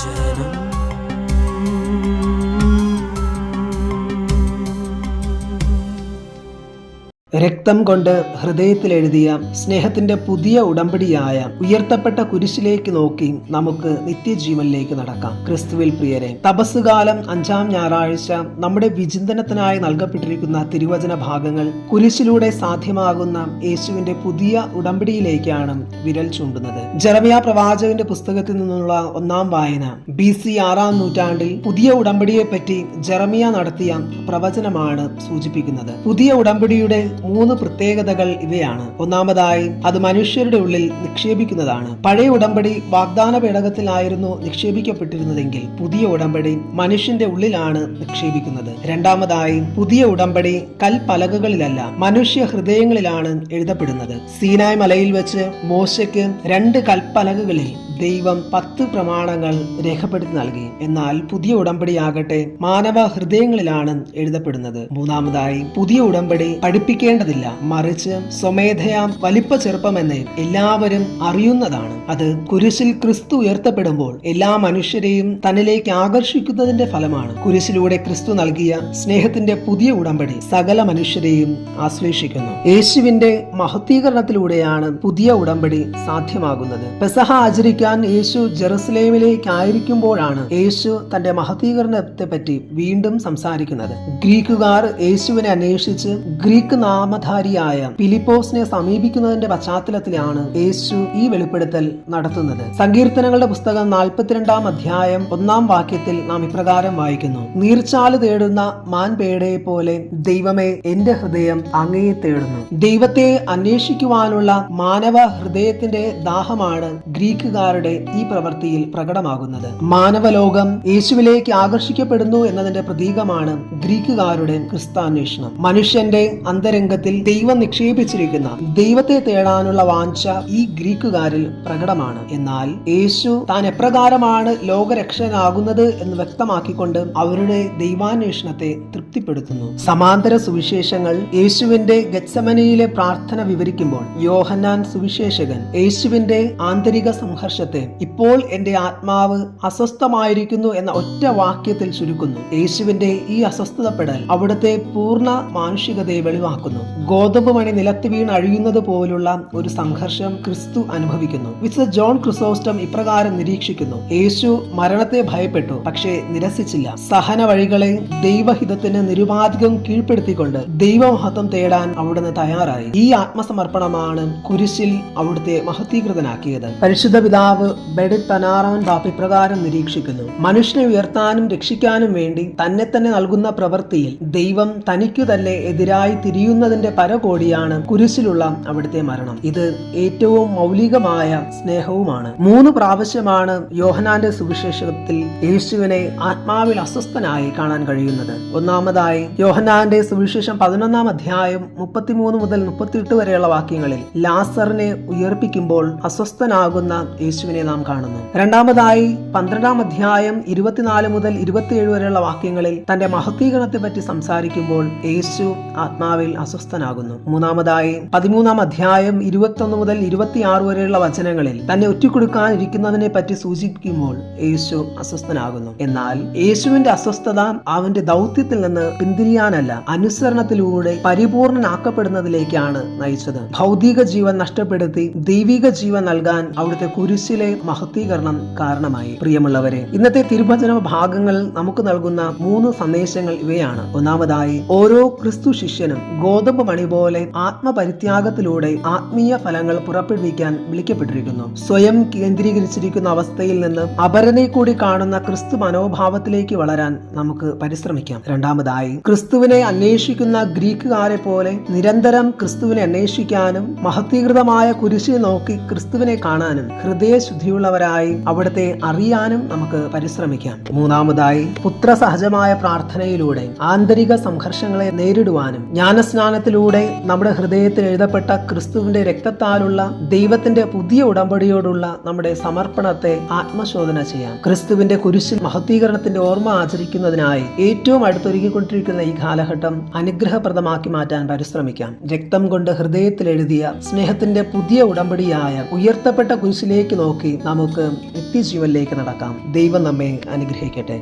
വചനം. രക്തം കൊണ്ട് ഹൃദയത്തിൽ എഴുതിയ സ്നേഹത്തിന്റെ പുതിയ ഉടമ്പടിയായ ഉയർത്തപ്പെട്ട കുരിശിലേക്ക് നോക്കി നമുക്ക് നിത്യജീവനിലേക്ക് നടക്കാം. ക്രിസ്തുവിൽ പ്രിയരെ, തപസ്സുകാലം 5-ാം ഞായറാഴ്ച നമ്മുടെ വിചിന്തനത്തിനായി നൽകപ്പെട്ടിരിക്കുന്ന തിരുവചന ഭാഗങ്ങൾ കുരിശിലൂടെ സാധ്യമാകുന്ന യേശുവിന്റെ പുതിയ ഉടമ്പടിയിലേക്കാണ് വിരൽ ചൂണ്ടുന്നത്. ജെറമ്യാ പ്രവാചകന്റെ പുസ്തകത്തിൽ നിന്നുള്ള 1-ാം വായന BC 6-ാം നൂറ്റാണ്ടിൽ പുതിയ ഉടമ്പടിയെ പറ്റി ജെറമ്യാ നടത്തിയ പ്രവചനമാണ് സൂചിപ്പിക്കുന്നത്. പുതിയ ഉടമ്പടിയുടെ 3 പ്രത്യേകതകൾ ഇവയാണ്. ഒന്നാമതായി, അത് മനുഷ്യരുടെ ഉള്ളിൽ നിക്ഷേപിക്കുന്നതാണ്. പഴയ ഉടമ്പടി വാഗ്ദാന പേടകത്തിലായിരുന്നു നിക്ഷേപിക്കപ്പെട്ടിരുന്നതെങ്കിൽ പുതിയ ഉടമ്പടി മനുഷ്യന്റെ ഉള്ളിലാണ് നിക്ഷേപിക്കുന്നത്. രണ്ടാമതായി, പുതിയ ഉടമ്പടി കൽപ്പലകകളിലല്ല, മനുഷ്യ ഹൃദയങ്ങളിലാണ് എഴുതപ്പെടുന്നത്. സീനായ് മലയിൽ വെച്ച് മോശയ്ക്ക് 2 കൽപ്പലകകളിൽ ദൈവം 10 പ്രമാണങ്ങൾ രേഖപ്പെടുത്തി നൽകി. എന്നാൽ പുതിയ ഉടമ്പടിയാകട്ടെ മാനവ ഹൃദയങ്ങളിലാണ് എഴുതപ്പെടുന്നത്. മൂന്നാമതായി, പുതിയ ഉടമ്പടി പഠിപ്പിക്കേണ്ടതില്ല, മറിച്ച് സ്വമേധയാ വലിപ്പ ചെറുപ്പമെന്ന് എല്ലാവരും അറിയുന്നതാണ്. അത് കുരിശിൽ ക്രിസ്തു ഉയർത്തപ്പെടുമ്പോൾ എല്ലാ മനുഷ്യരെയും തന്നിലേക്ക് ആകർഷിക്കുന്നതിന്റെ ഫലമാണ്. കുരിശിലൂടെ ക്രിസ്തു നൽകിയ സ്നേഹത്തിന്റെ പുതിയ ഉടമ്പടി സകല മനുഷ്യരെയും ആശ്ലേഷിക്കുന്നു. യേശുവിന്റെ മഹത്വീകരണത്തിലൂടെയാണ് പുതിയ ഉടമ്പടി സാധ്യമാകുന്നത്. പെസഹ ആചരിക്കാൻ യേശു ജെറുസലേമിലേക്കായിരിക്കുമ്പോഴാണ് യേശു തന്റെ മഹത്വീകരണത്തെ പറ്റി വീണ്ടും സംസാരിക്കുന്നത്. ഗ്രീക്കുകാർ യേശുവിനെ അന്വേഷിച്ച് ഗ്രീക്ക് നാമധാരിയായ ഫിലിപ്പോസിനെ സമീപിക്കുന്നതിന്റെ പശ്ചാത്തലത്തിലാണ് യേശു ഈ വെളിപ്പെടുത്തൽ നടത്തുന്നത്. സങ്കീർത്തനങ്ങളുടെ പുസ്തകം 42-ാം അധ്യായം 1-ാം വാക്യത്തിൽ നാം ഇപ്രകാരം വായിക്കുന്നു: നീർച്ചാല് തേടുന്ന മാൻപേടയെ പോലെ ദൈവമേ, എന്റെ ഹൃദയം അങ്ങയെ തേടുന്നു. ദൈവത്തെ അന്വേഷിക്കുവാനുള്ള മാനവ ഹൃദയത്തിന്റെ ദാഹമാണ് ഗ്രീക്കുകാരുടെ ഈ പ്രവൃത്തിയിൽ പ്രകടമാകുന്നത്. മാനവലോകം യേശുവിലേക്ക് ആകർഷിക്കപ്പെടുന്നു എന്നതിന്റെ പ്രതീകമാണ് ഗ്രീക്കുകാരുടെ ക്രിസ്താന്വേഷണം. മനുഷ്യന്റെ അന്തരംഗത്തിൽ ദൈവം നിക്ഷേപിച്ചിരിക്കുന്ന ദൈവത്തെ തേടാനുള്ള വാഞ്ച ഈ ഗ്രീക്കുകാരിൽ പ്രകടമാണ്. എന്നാൽ യേശു താൻ എപ്രകാരമാണ് ലോകരക്ഷകനാകുന്നത് എന്ന് വ്യക്തമാക്കിക്കൊണ്ട് അവരുടെ ദൈവാന്വേഷണത്തെ തൃപ്തിപ്പെടുത്തുന്നു. സമാന്തര സുവിശേഷങ്ങൾ യേശുവിന്റെ ഗെത്സമനയിലെ പ്രാർത്ഥന വിവരിക്കുമ്പോൾ യോഹന്നാൻ സുവിശേഷകൻ യേശുവിന്റെ ആന്തരിക സംഘർഷത്തെ ഇപ്പോൾ എന്റെ ആത്മാവ് അസ്വസ്ഥമായിരിക്കുന്നു എന്ന ഒറ്റ വാക്യത്തിൽ ചുരുക്കുന്നു. യേശുവിന്റെ ഈ അസ്വസ്ഥതപ്പെടൽ അവിടുത്തെ പൂർണ്ണ മാനുഷികതയെ വെളിവാക്കുന്നു. ഗോതമ്പ് മണി നിലത്ത് വീണ് അഴിയുന്നത് പോലുള്ള ഒരു സംഘർഷം ക്രിസ്തു അനുഭവിക്കുന്നു. വിശുദ്ധ ജോൺ ക്രിസോസ്റ്റം ഇപ്രകാരം നിരീക്ഷിക്കുന്നു: യേശു മരണത്തെ ഭയപ്പെട്ടു, പക്ഷേ നിരസിച്ചില്ല. സഹന വഴികളെ ദൈവഹിതത്തിന് നിരുപാധികം കീഴ്പ്പെടുത്തിക്കൊണ്ട് ദൈവമഹത്വം തേടാൻ അവിടുന്ന് തയ്യാറായി. ഈ ആത്മസമർപ്പണമാണ് കുരിശിൽ അവിടുത്തെ മഹത്വീകൃതനാക്കിയത്. പരിശുദ്ധ പിതാവ് ബെഡിറ്റ് പനാറാൻ ബാപ്പ് ഇപ്രകാരം നിരീക്ഷിക്കുന്നു: മനുഷ്യനെ ഉയർത്താനും രക്ഷിക്കാനും വേണ്ടി തന്നെ തന്നെ നൽകുന്ന പ്രവൃത്തിയിൽ ദൈവം തനിക്കു തന്നെ എതിരായി തിരിയുന്നതിന്റെ പരകോടിയാണ് കുരിശിലുള്ള അവിടുത്തെ മരണം. ഇത് ഏറ്റവും മൗലികമായ സ്നേഹവുമാണ്. 3 പ്രാവശ്യമാണ് യോഹന്നാന്റെ സുവിശേഷത്തിൽ യേശുവിനെ ആത്മാവിൽ അസ്വസ്ഥനായി കാണാൻ കഴിയുന്നത്. ഒന്നാമതായി, യോഹന്നാന്റെ സുവിശേഷം 11-ാം അധ്യായം 33 മുതൽ 38 വരെയുള്ള വാക്യങ്ങളിൽ ലാസറിനെ ഉയർപ്പിക്കുമ്പോൾ അസ്വസ്ഥനാകുന്ന യേശുവിനെ നാം കാണുന്നു. രണ്ടാമതായി, 12-ാം അധ്യായം 24 മുതൽ 27 വരെയുള്ള വാക്യങ്ങളിൽ തന്റെ മഹത്വീകരണത്തെ പറ്റി സംസാരിക്കുമ്പോൾ യേശു ആത്മാവിൽ അസ്വസ്ഥനാകുന്നു. മൂന്നാമതായി, 13-ാം അധ്യായം 21 മുതൽ 26 വരെയുള്ള വചനങ്ങളിൽ തന്നെ ഒറ്റിക്കൊടുക്കാനിരിക്കുന്നതിനെ പറ്റി സൂചിപ്പിക്കുമ്പോൾ യേശു അസ്വസ്ഥനാകുന്നു. എന്നാൽ യേശുവിന്റെ അസ്വസ്ഥത അവന്റെ ദൗത്യത്തിൽ നിന്ന് പിന്തിരിയാനല്ല, അനുസരണത്തിലൂടെ പരിപൂർണനാക്കപ്പെടുന്നതിലേക്കാണ് നയിച്ചത്. ഭൗതിക ജീവൻ നഷ്ടപ്പെടുത്തി ദൈവിക ജീവൻ നൽകാൻ അവിടുത്തെ കുരിശിലെ മഹത്വീകരണം കാരണമായി. പ്രിയമുള്ളവരെ, ഇന്നത്തെ തിരുവചന ഭാഗങ്ങൾ നമുക്ക് നൽകുന്ന 3 സന്ദേശങ്ങൾ ഇവയാണ്. ഒന്നാമതായി, ഓരോ ക്രിസ്തു ശിഷ്യനും ഗോതമ്പ് മണി പോലെ ആത്മപരിത്യാഗത്തിലൂടെ ആത്മീയ ഫലങ്ങൾ പുറപ്പെടുവിക്കാൻ വിളിക്കപ്പെട്ടിരിക്കുന്നു. സ്വയം കേന്ദ്രീകരിച്ചിരിക്കുന്ന അവസ്ഥയിൽ നിന്ന് അപരനെ കൂടി കാണുന്ന ക്രിസ്തു മനോഭാവത്തിലേക്ക് വളരാൻ നമുക്ക് പരിശ്രമിക്കാം. രണ്ടാമതായി, ക്രിസ്തുവിനെ അന്വേഷിക്കുന്ന ഗ്രീക്കുകാരെ പോലെ നിരന്തരം ക്രിസ്തുവിനെ അന്വേഷിക്കാനും മഹത്വീകൃതമായ കുരിശിൽ നോക്കി ക്രിസ്തുവിനെ കാണാനും ഹൃദയശുദ്ധിയുള്ളവരായി അവിടുത്തെ അറിയാനും നമുക്ക് പരിശ്രമിക്കാം. മൂന്നാമതായി, പുത്രസഹജമായ പ്രാർത്ഥനയിലൂടെ ആന്തരിക സംഘർഷങ്ങളെ നേരിടുവാനും ജ്ഞാനസ്നാനത്തിലൂടെ നമ്മുടെ ഹൃദയത്തിൽ എഴുതപ്പെട്ട ക്രിസ്തുവിന്റെ രക്തത്താലുള്ള ദൈവത്തിന്റെ പുതിയ ഉടമ്പടിയോടുള്ള നമ്മുടെ സമർപ്പണത്തെ ആത്മശോധന ചെയ്യാം. ക്രിസ്തുവിന്റെ കുരിശിൽ മഹത്വീകരണത്തിന്റെ ഓർമ്മ ആചരിക്കുന്നതിനായി ഏറ്റവും അടുത്തൊരുങ്ങിക്കൊണ്ടിരിക്കുന്ന ഈ കാലഘട്ടം അനുഗ്രഹപ്രദമാക്കി മാറ്റാൻ പരിശ്രമിക്കാം. രക്തം കൊണ്ട് ഹൃദയത്തിൽ എഴുതിയ സ്നേഹത്തിന്റെ പുതിയ ഉടമ്പടിയായ ഉയർത്തപ്പെട്ട കുരിശിലേക്ക് നോക്കി നോക്കി നമുക്ക് നിത്യജീവനിലേക്ക് നടക്കാം. ദൈവം നമ്മെ അനുഗ്രഹിക്കട്ടെ.